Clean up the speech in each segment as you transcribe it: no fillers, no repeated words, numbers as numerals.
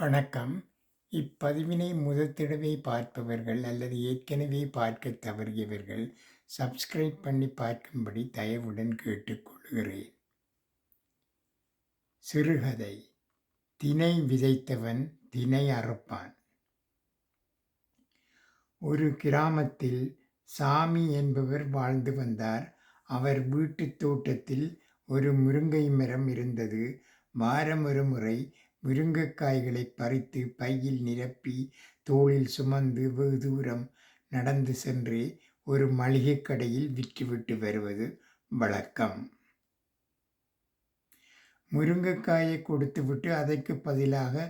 வணக்கம். இப்பதிவினை முதல் தடவை பார்ப்பவர்கள் அல்லது ஏற்கனவே பார்க்கத் தவறியவர்கள் சப்ஸ்கிரைப் பண்ணி பார்க்கும்படி தயவுடன் கேட்டுக்கொள்கிறேன். சிறுகதை. தினை விதைத்தவன் தினை அறுப்பான். ஒரு கிராமத்தில் சாமி என்பவர் வாழ்ந்து வந்தார். அவர் வீட்டுத் தோட்டத்தில் ஒரு முருங்கை மரம் இருந்தது. வாரம் ஒரு முறை முருங்கைக்காய்களைப் பறித்து பையில் நிரப்பி தோளில் சுமந்து வெகு தூரம் நடந்து சென்று ஒரு மளிகைக் கடையில் விற்றுவிட்டு வருவது வழக்கம். முருங்கைக்காயை கொடுத்துவிட்டு அதற்கு பதிலாக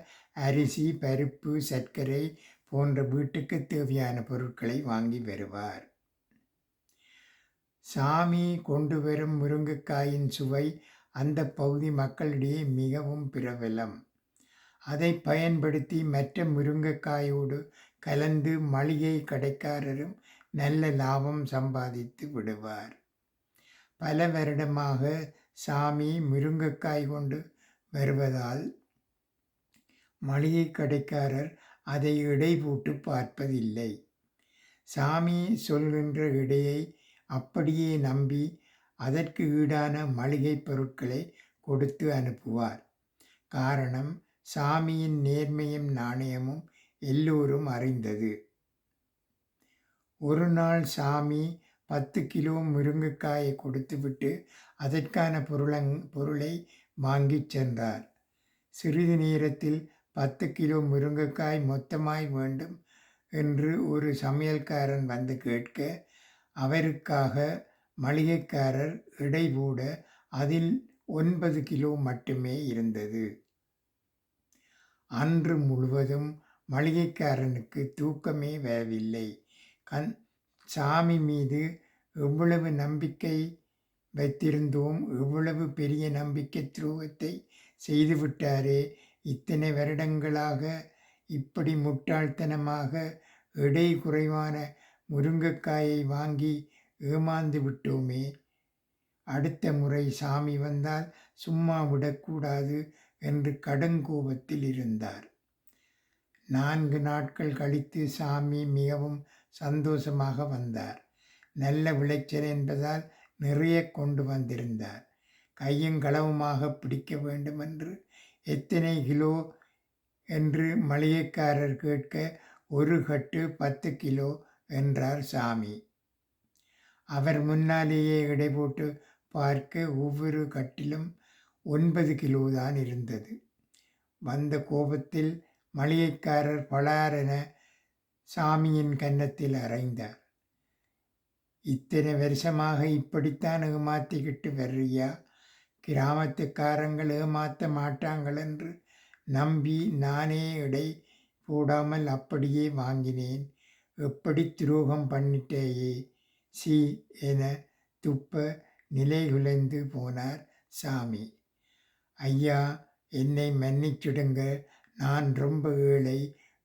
அரிசி, பருப்பு, சர்க்கரை போன்ற வீட்டுக்கு தேவையான பொருட்களை வாங்கி வருவார். சாமி கொண்டு வரும் முருங்கைக்காயின் சுவை அந்த பகுதி மக்களிடையே மிகவும் பிரபலம். அதை பயன்படுத்தி மற்ற முருங்கைக்காயோடு கலந்து மளிகை கடைக்காரரும் நல்ல லாபம் சம்பாதித்து விடுவார். பல வருடமாக சாமி முருங்கைக்காய் கொண்டு வருவதால் மளிகை கடைக்காரர் அதை எடை போட்டு பார்ப்பதில்லை. சாமி சொல்கின்ற எடையை அப்படியே நம்பி அதற்கு ஈடான மளிகை பொருட்களை கொடுத்து அனுப்புவார். காரணம், சாமியின் நேர்மையும் நாணயமும் எல்லோரும் அறிந்தது. ஒரு நாள் சாமி 10 கிலோ முருங்கைக்காயை கொடுத்துவிட்டு அதற்கான பொருளை வாங்கிச் சென்றார். சிறிது நேரத்தில் 10 கிலோ முருங்கைக்காய் மொத்தமாய் வேண்டும் என்று ஒரு சமையல்காரன் வந்து கேட்க, அவருக்காக மளிகைக்காரர் எடை போட அதில் 9 கிலோ மட்டுமே இருந்தது. அன்று முழுவதும் மளிகைக்காரனுக்கு தூக்கமே வரவில்லை. சாமி மீது எவ்வளவு நம்பிக்கை வைத்திருந்தோம், எவ்வளவு பெரிய நம்பிக்கை துரோகத்தை செய்துவிட்டாரே, இத்தனை வருடங்களாக இப்படி முட்டாள்தனமாக எடை குறைவான முருங்கைக்காயை வாங்கி ஏமாந்து விட்டோமே. அடுத்த முறை சாமி வந்தால் சும்மா விடக்கூடாது என்று கடுங்கோபத்தில் இருந்தார். 4 நாட்கள் கழித்து சாமி மிகவும் சந்தோஷமாக வந்தார். நல்ல விளைச்சல் என்பதால் நிறைய கொண்டு வந்திருந்தார். கையும் களவுமாக பிடிக்க வேண்டும் என்று எத்தனை கிலோ என்று மளிகைக்காரர் கேட்க, ஒரு கட்டு 10 கிலோ என்றார் சாமி. அவர் முன்னாலேயே எடை போட்டு பார்க்க ஒவ்வொரு கட்டிலும் 9 கிலோ தான் இருந்தது. வந்த கோபத்தில் மளிகைக்காரர் பலாரென சாமியின் கன்னத்தில் அறைந்தார். இத்தனை வருஷமாக இப்படித்தான் ஏமாத்திக்கிட்டு வர்றியா? கிராமத்துக்காரங்கள் ஏமாற்ற மாட்டாங்கள் என்று நம்பி நானே எடை போடாமல் அப்படியே வாங்கினேன். எப்படி துரோகம் பண்ணிட்டேயே சி என துப்ப நிலைகுலைந்து போனார் சாமி. ஐயா, என்னை மன்னிச்சுடுங்க, நான் ரொம்ப ஏழை.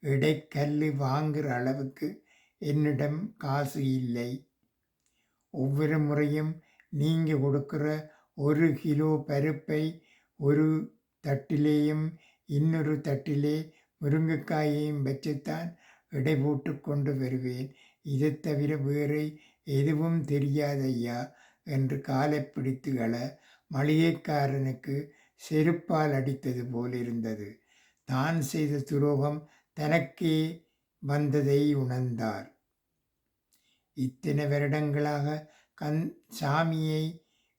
எடைக்கல்லு வாங்குற அளவுக்கு என்னிடம் காசு இல்லை. ஒவ்வொரு முறையும் நீங்கள் கொடுக்குற 1 கிலோ பருப்பை ஒரு தட்டிலேயும் இன்னொரு தட்டிலே முருங்கைக்காயையும் வச்சுத்தான் எடை போட்டு கொண்டு வருவேன். இதை தவிர வேறு எதுவும் தெரியாதையா என்று காலை பிடித்து அழ மளிகைக்காரனுக்கு செருப்பால் அடித்தது போல் இருந்தது. தான் செய்த துரோகம் தனக்கே வந்ததை உணர்ந்தார். இத்தனை வருடங்களாக சாமியை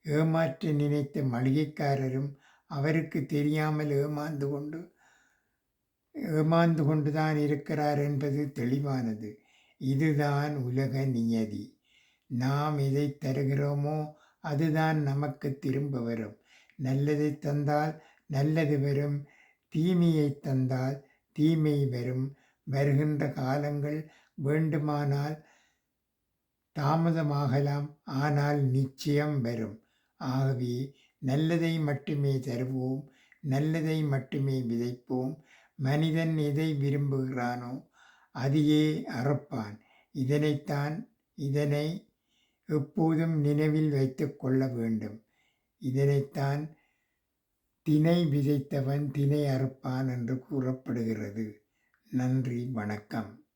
ஏமாற்ற நினைத்த மளிகைக்காரரும் அவருக்கு தெரியாமல் ஏமாந்து கொண்டுதான் இருக்கிறார் என்பது தெளிவானது. இதுதான் உலக நியதி. நாம் எதை தருகிறோமோ அதுதான் நமக்கு திரும்ப வரும். நல்லதை தந்தால் நல்லது வரும், தீமையை தந்தால் தீமை வரும். வருகின்ற காலங்கள் வேண்டுமானால் தாமதமாகலாம், ஆனால் நிச்சயம் வரும். ஆகவே நல்லதை மட்டுமே தருவோம், நல்லதை மட்டுமே விதைப்போம். மனிதன் எதை விரும்புகிறானோ அதையே அறுப்பான். இதனை எப்போதும் நினைவில் வைத்து கொள்ள வேண்டும். இதனைத்தான் தினை விதைத்தவன் தினை அறுப்பான் என்று கூறப்படுகிறது. நன்றி, வணக்கம்.